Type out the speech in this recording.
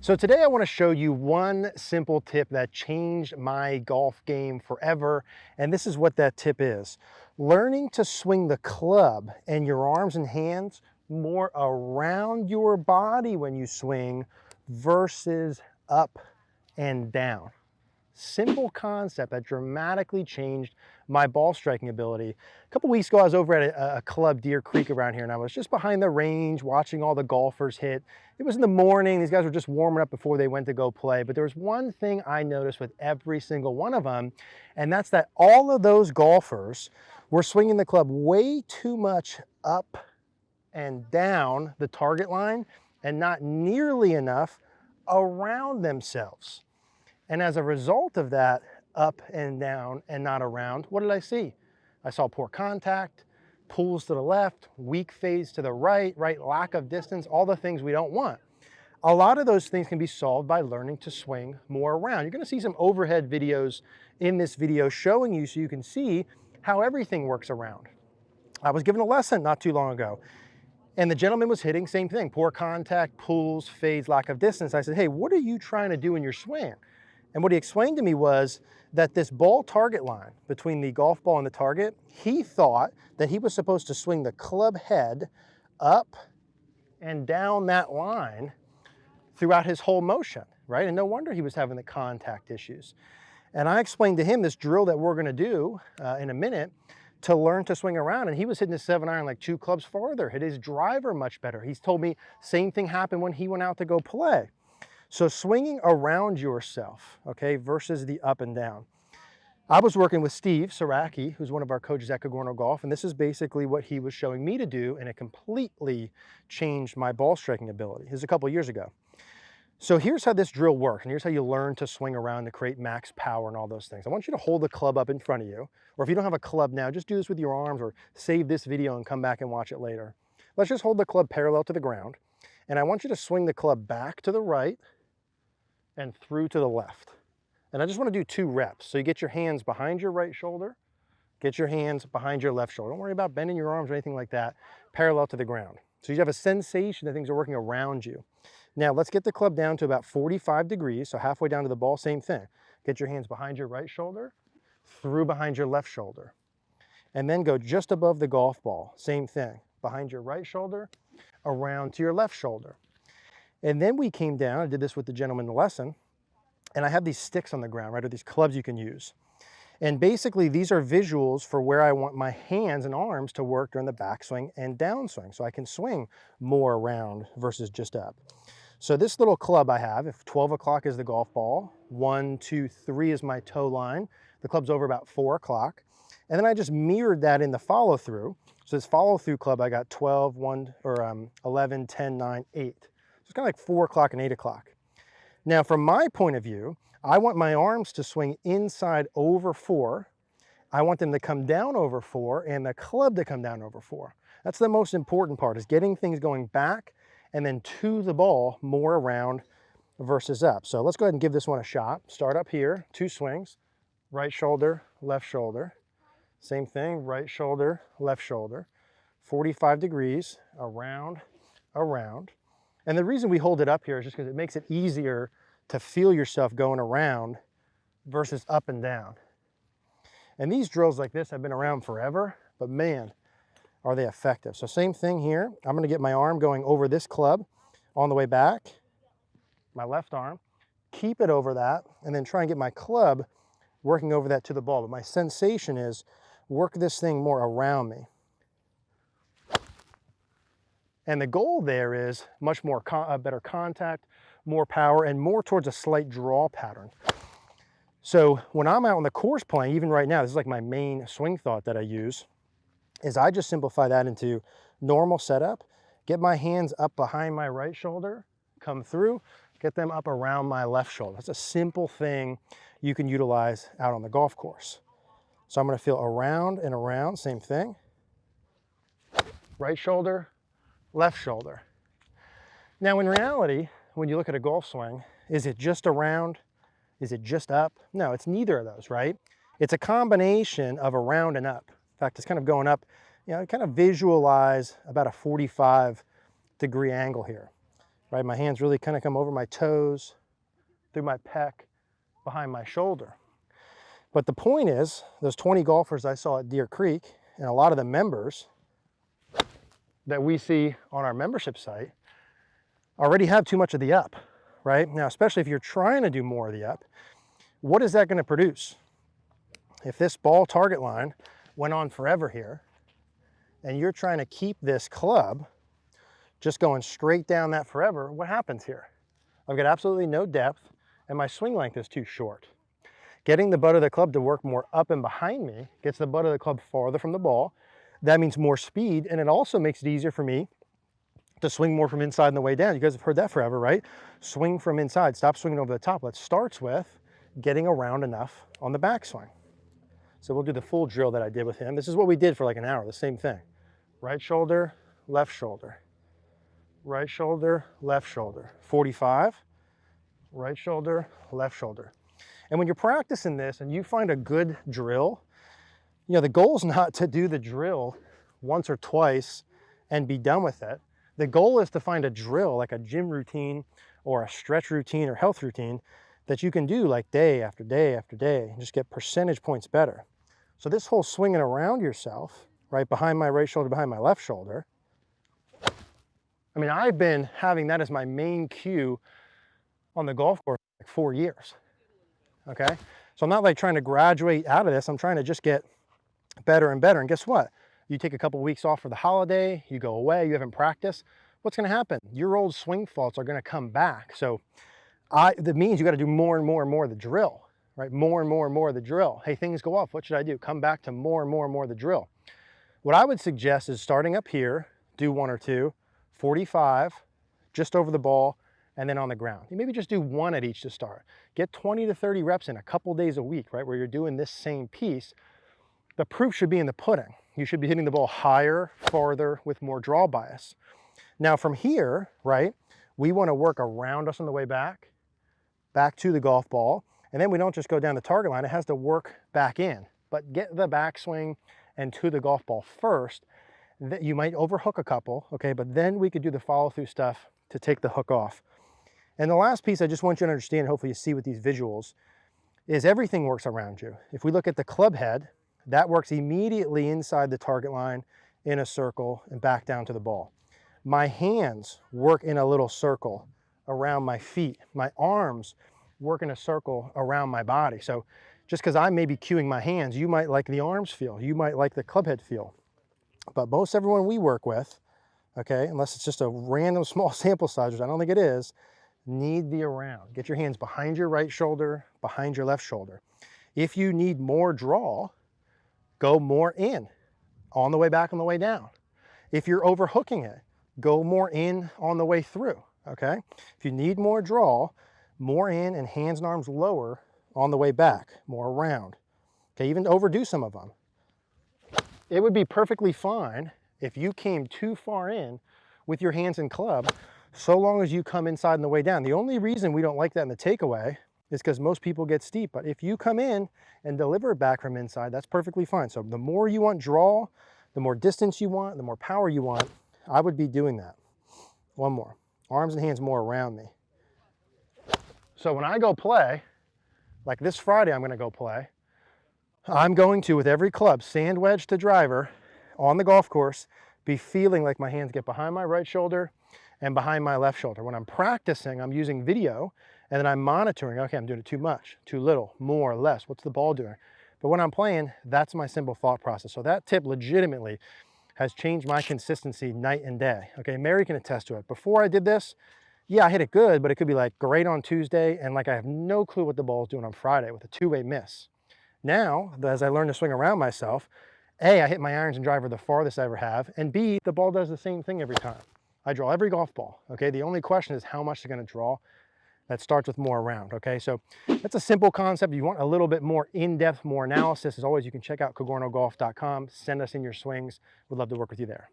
So today I want to show you one simple tip that changed my golf game forever. And this is what that tip is. Learning to swing the club and your arms and hands more around your body when you swing versus up and down. Simple concept that dramatically changed my ball striking ability. A couple weeks ago, I was over at a club, Deer Creek around here, and I was just behind the range watching all the golfers hit. It was in the morning. These guys were just warming up before they went to go play. But there was one thing I noticed with every single one of them, and that's that all of those golfers were swinging the club way too much up and down the target line and not nearly enough around themselves. And as a result of that up and down and not around, what did I see? I saw poor contact, pulls to the left, weak fades to the right, lack of distance, all the things we don't want. A lot of those things can be solved by learning to swing more around. You're gonna see some overhead videos in this video showing you so you can see how everything works around. I was given a lesson not too long ago, and the gentleman was hitting, same thing, poor contact, pulls, fades, lack of distance. I said, hey, what are you trying to do in your swing? And what he explained to me was that this ball target line between the golf ball and the target, he thought that he was supposed to swing the club head up and down that line throughout his whole motion, right? And no wonder he was having the contact issues. And I explained to him this drill that we're gonna do in a minute to learn to swing around. And he was hitting his 7-iron like 2 clubs farther, hit his driver much better. He's told me same thing happened when he went out to go play. So swinging around yourself, okay, versus the up and down. I was working with Steve Saraki, who's one of our coaches at Cogorno Golf, and this is basically what he was showing me to do, and it completely changed my ball striking ability. This is a couple years ago. So here's how this drill works, and here's how you learn to swing around to create max power and all those things. I want you to hold the club up in front of you, or if you don't have a club now, just do this with your arms or save this video and come back and watch it later. Let's just hold the club parallel to the ground, and I want you to swing the club back to the right and through to the left. And I just want to do 2 reps. So you get your hands behind your right shoulder, get your hands behind your left shoulder. Don't worry about bending your arms or anything like that, parallel to the ground. So you have a sensation that things are working around you. Now let's get the club down to about 45 degrees, so halfway down to the ball, same thing. Get your hands behind your right shoulder, through behind your left shoulder. And then go just above the golf ball, same thing. Behind your right shoulder, around to your left shoulder. And then we came down, I did this with the gentleman in the lesson, and I have these sticks on the ground, right, or these clubs you can use. And basically these are visuals for where I want my hands and arms to work during the backswing and downswing, so I can swing more around versus just up. So this little club I have, if 12 o'clock is the golf ball, 1, 2, 3 is my toe line, the club's over about 4 o'clock. And then I just mirrored that in the follow through. So this follow through club, I got 12, 1, or 11, 10, 9, 8. It's kind of like 4 o'clock and 8 o'clock. Now, from my point of view, I want my arms to swing inside over 4. I want them to come down over 4 and the club to come down over 4. That's the most important part, is getting things going back and then to the ball more around versus up. So let's go ahead and give this one a shot. Start up here, 2 swings, right shoulder, left shoulder. Same thing, right shoulder, left shoulder. 45 degrees, around, around. And the reason we hold it up here is just because it makes it easier to feel yourself going around versus up and down. And these drills like this have been around forever, but man, are they effective. So same thing here. I'm gonna get my arm going over this club on the way back, my left arm, keep it over that, and then try and get my club working over that to the ball. But my sensation is work this thing more around me. And the goal there is much more better contact, more power, and more towards a slight draw pattern. So when I'm out on the course playing, even right now, this is like my main swing thought that I use, is I just simplify that into normal setup, get my hands up behind my right shoulder, come through, get them up around my left shoulder. That's a simple thing you can utilize out on the golf course. So I'm gonna feel around and around, same thing. Right shoulder, left shoulder. Now in reality, when you look at a golf swing, is it just around? Is it just up? No, it's neither of those, right? It's a combination of around and up. In fact, it's kind of going up, you know, kind of visualize about a 45 degree angle here. right? My hands really kind of come over my toes, through my pec, behind my shoulder. But the point is, those 20 golfers I saw at Deer Creek, and a lot of the members that we see on our membership site already have too much of the up, right? Now, especially if you're trying to do more of the up, what is that going to produce? If this ball target line went on forever here, and you're trying to keep this club just going straight down that forever, what happens here? I've got absolutely no depth, and my swing length is too short. Getting the butt of the club to work more up and behind me gets the butt of the club farther from the ball. That means more speed, and it also makes it easier for me to swing more from inside on the way down. You guys have heard that forever, right? Swing from inside, stop swinging over the top. That starts with getting around enough on the backswing. So we'll do the full drill that I did with him. This is what we did for like an hour, the same thing. Right shoulder, left shoulder. Right shoulder, left shoulder. 45, right shoulder, left shoulder. And when you're practicing this and you find a good drill, you know, the goal is not to do the drill once or twice and be done with it. The goal is to find a drill, like a gym routine or a stretch routine or health routine that you can do like day after day after day and just get percentage points better. So this whole swinging around yourself, right behind my right shoulder, behind my left shoulder, I mean, I've been having that as my main cue on the golf course for like 4 years, okay? So I'm not like trying to graduate out of this. I'm trying to just get better and better. And guess what? You take a couple of weeks off for the holiday, you go away, you haven't practiced. What's going to happen? Your old swing faults are going to come back. So that means you got to do more and more and more of the drill, right? More and more and more of the drill. Hey, things go off. What should I do? Come back to more and more and more of the drill. What I would suggest is starting up here, do 1 or 2, 45, just over the ball, and then on the ground. You maybe just do 1 at each to start. Get 20 to 30 reps in a couple days a week, right? Where you're doing this same piece. The proof should be in the pudding. You should be hitting the ball higher, farther, with more draw bias. Now from here, right, we want to work around us on the way back to the golf ball, and then we don't just go down the target line, it has to work back in. But get the backswing and to the golf ball first. You might overhook a couple, okay, but then we could do the follow-through stuff to take the hook off. And the last piece I just want you to understand, hopefully you see with these visuals, is everything works around you. If we look at the club head, that works immediately inside the target line in a circle and back down to the ball. My hands work in a little circle around my feet. My arms work in a circle around my body. So just because I may be cueing my hands, you might like the arms feel, you might like the club head feel. But most everyone we work with, okay, unless it's just a random small sample size, which I don't think it is, need the around. Get your hands behind your right shoulder, behind your left shoulder. If you need more draw, go more in on the way back, on the way down. If you're overhooking it, go more in on the way through, okay? If you need more draw, more in and hands and arms lower on the way back, more around. Okay, even overdo some of them. It would be perfectly fine if you came too far in with your hands and club, so long as you come inside on the way down. The only reason we don't like that in the takeaway is because most people get steep, but if you come in and deliver it back from inside, that's perfectly fine. So the more you want draw, the more distance you want, the more power you want, I would be doing that. One more. Arms and hands more around me. So when I go play, like this Friday I'm going to go play, I'm going to, with every club, sand wedge to driver, on the golf course, be feeling like my hands get behind my right shoulder and behind my left shoulder. When I'm practicing, I'm using video, and then I'm monitoring, okay, I'm doing it too much, too little, more, less, what's the ball doing? But when I'm playing, that's my simple thought process. So that tip legitimately has changed my consistency night and day. Okay, Mary can attest to it. Before I did this, yeah, I hit it good, but it could be like great on Tuesday, and like I have no clue what the ball is doing on Friday with a two-way miss. Now, as I learn to swing around myself, A, I hit my irons and driver the farthest I ever have, and B, the ball does the same thing every time. I draw every golf ball, okay? The only question is how much they're gonna draw. That starts with more around, okay? So that's a simple concept. If you want a little bit more in-depth, more analysis, as always, you can check out cogornogolf.com. Send us in your swings. We'd love to work with you there.